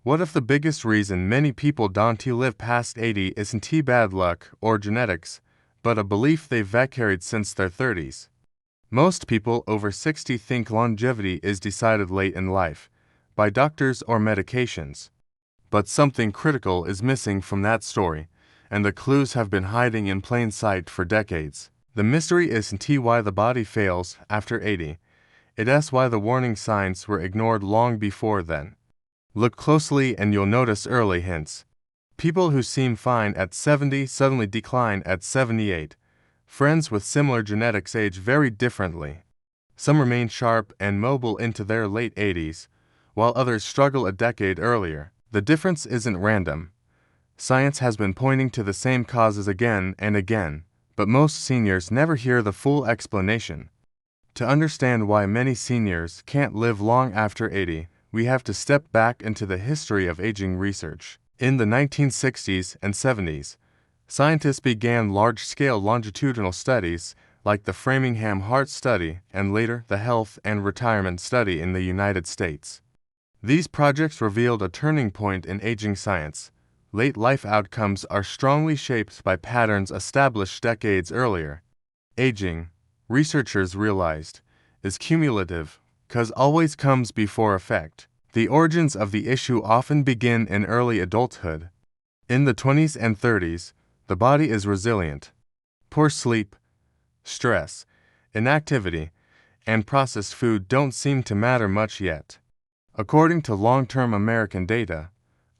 What if the biggest reason many people don't live past 80 isn't bad luck or genetics, but a belief they've carried since their 30s? Most people over 60 think longevity is decided late in life, by doctors or medications. But something critical is missing from that story, and the clues have been hiding in plain sight for decades. The mystery isn't why the body fails after 80, it's why the warning signs were ignored long before then. Look closely and you'll notice early hints. People who seem fine at 70 suddenly decline at 78. Friends with similar genetics age very differently. Some remain sharp and mobile into their late 80s, while others struggle a decade earlier. The difference isn't random. Science has been pointing to the same causes again and again, but most seniors never hear the full explanation. To understand why many seniors can't live long after 80, we have to step back into the history of aging research. In the 1960s and 70s, scientists began large-scale longitudinal studies like the Framingham Heart Study and later the Health and Retirement Study in the United States. These projects revealed a turning point in aging science. Late life outcomes are strongly shaped by patterns established decades earlier. Aging, researchers realized, is cumulative, cause always comes before effect. The origins of the issue often begin in early adulthood. In the 20s and 30s, the body is resilient. Poor sleep, stress, inactivity, and processed food don't seem to matter much yet. According to long-term American data,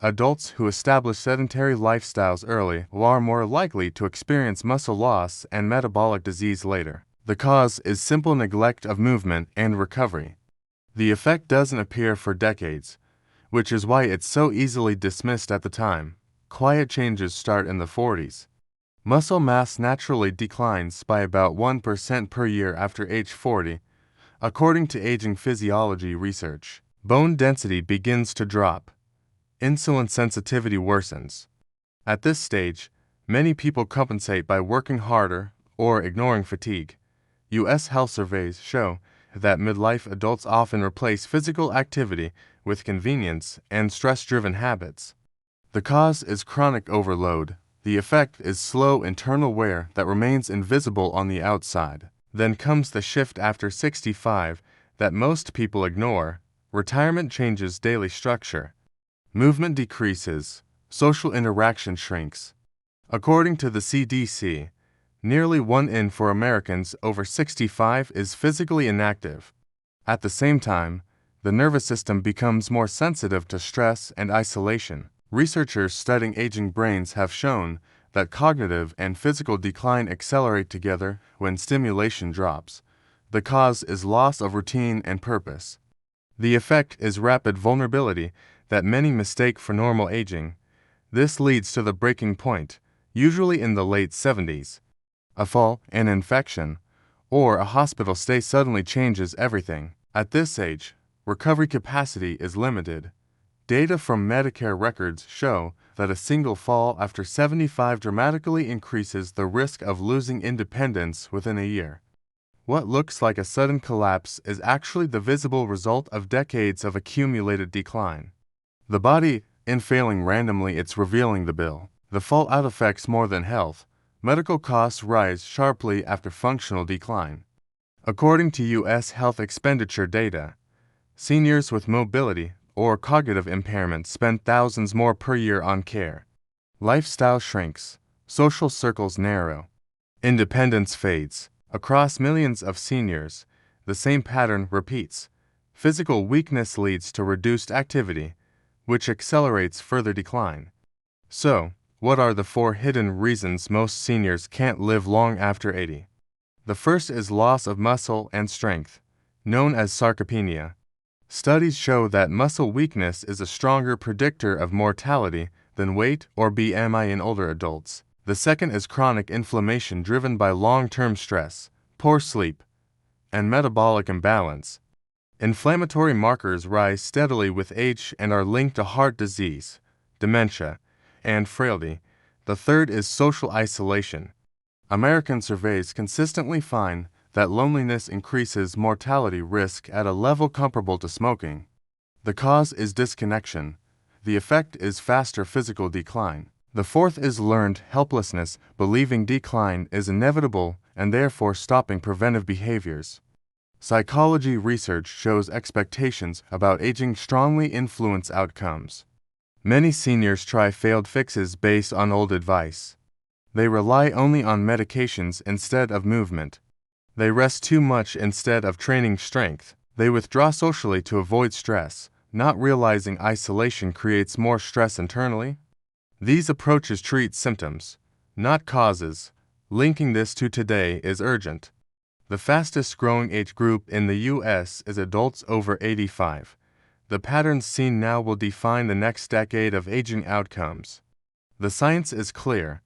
adults who establish sedentary lifestyles early are more likely to experience muscle loss and metabolic disease later. The cause is simple neglect of movement and recovery. The effect doesn't appear for decades, which is why it's so easily dismissed at the time. Quiet changes start in the 40s. Muscle mass naturally declines by about 1% per year after age 40, according to aging physiology research. Bone density begins to drop. Insulin sensitivity worsens. At this stage, many people compensate by working harder or ignoring fatigue. U.S. health surveys show that midlife adults often replace physical activity with convenience and stress-driven habits. The cause is chronic overload. The effect is slow internal wear that remains invisible on the outside. Then comes the shift after 65 that most people ignore. Retirement changes daily structure. Movement decreases. Social interaction shrinks. According to the CDC, nearly 1 in 4 Americans over 65 is physically inactive. At the same time, the nervous system becomes more sensitive to stress and isolation. Researchers studying aging brains have shown that cognitive and physical decline accelerate together when stimulation drops. The cause is loss of routine and purpose. The effect is rapid vulnerability that many mistake for normal aging. This leads to the breaking point, usually in the late 70s. A fall, an infection, or a hospital stay suddenly changes everything. At this age, recovery capacity is limited. Data from Medicare records show that a single fall after 75 dramatically increases the risk of losing independence within a year. What looks like a sudden collapse is actually the visible result of decades of accumulated decline. The body, in failing randomly, it's revealing the bill. The fallout affects more than health. Medical costs rise sharply after functional decline. According to U.S. health expenditure data, seniors with mobility or cognitive impairment spend thousands more per year on care. Lifestyle shrinks. Social circles narrow. Independence fades. Across millions of seniors, the same pattern repeats. Physical weakness leads to reduced activity, which accelerates further decline. So, what are the 4 hidden reasons most seniors can't live long after 80? The first is loss of muscle and strength, known as sarcopenia. Studies show that muscle weakness is a stronger predictor of mortality than weight or BMI in older adults. The second is chronic inflammation driven by long-term stress, poor sleep, and metabolic imbalance. Inflammatory markers rise steadily with age and are linked to heart disease, dementia, and frailty. The third is social isolation. American surveys consistently find that loneliness increases mortality risk at a level comparable to smoking. The cause is disconnection. The effect is faster physical decline. The fourth is learned helplessness, believing decline is inevitable and therefore stopping preventive behaviors. Psychology research shows expectations about aging strongly influence outcomes. Many seniors try failed fixes based on old advice. They rely only on medications instead of movement. They rest too much instead of training strength. They withdraw socially to avoid stress, not realizing isolation creates more stress internally. These approaches treat symptoms, not causes. Linking this to today is urgent. The fastest growing age group in the U.S. is adults over 85. The patterns seen now will define the next decade of aging outcomes. The science is clear.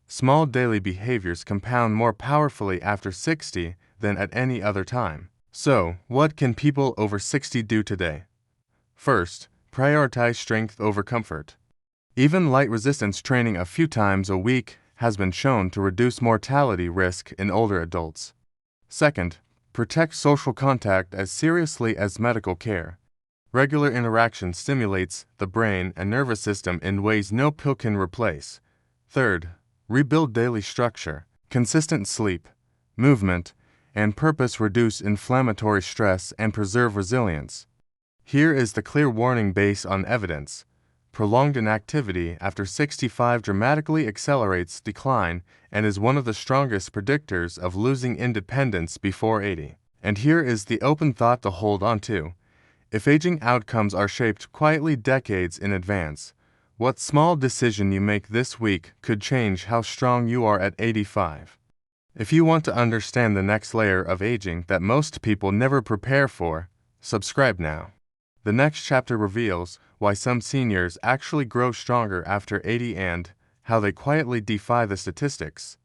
Small daily behaviors compound more powerfully after 60 than at any other time. So, what can people over 60 do today? First, prioritize strength over comfort. Even light resistance training a few times a week has been shown to reduce mortality risk in older adults. Second, protect social contact as seriously as medical care. Regular interaction stimulates the brain and nervous system in ways no pill can replace. Third, rebuild daily structure. Consistent sleep, movement, and purpose reduce inflammatory stress and preserve resilience. Here is the clear warning based on evidence. Prolonged inactivity after 65 dramatically accelerates decline and is one of the strongest predictors of losing independence before 80. And here is the open thought to hold on to. If aging outcomes are shaped quietly decades in advance, what small decision you make this week could change how strong you are at 85. If you want to understand the next layer of aging that most people never prepare for, subscribe now. The next chapter reveals why some seniors actually grow stronger after 80 and how they quietly defy the statistics.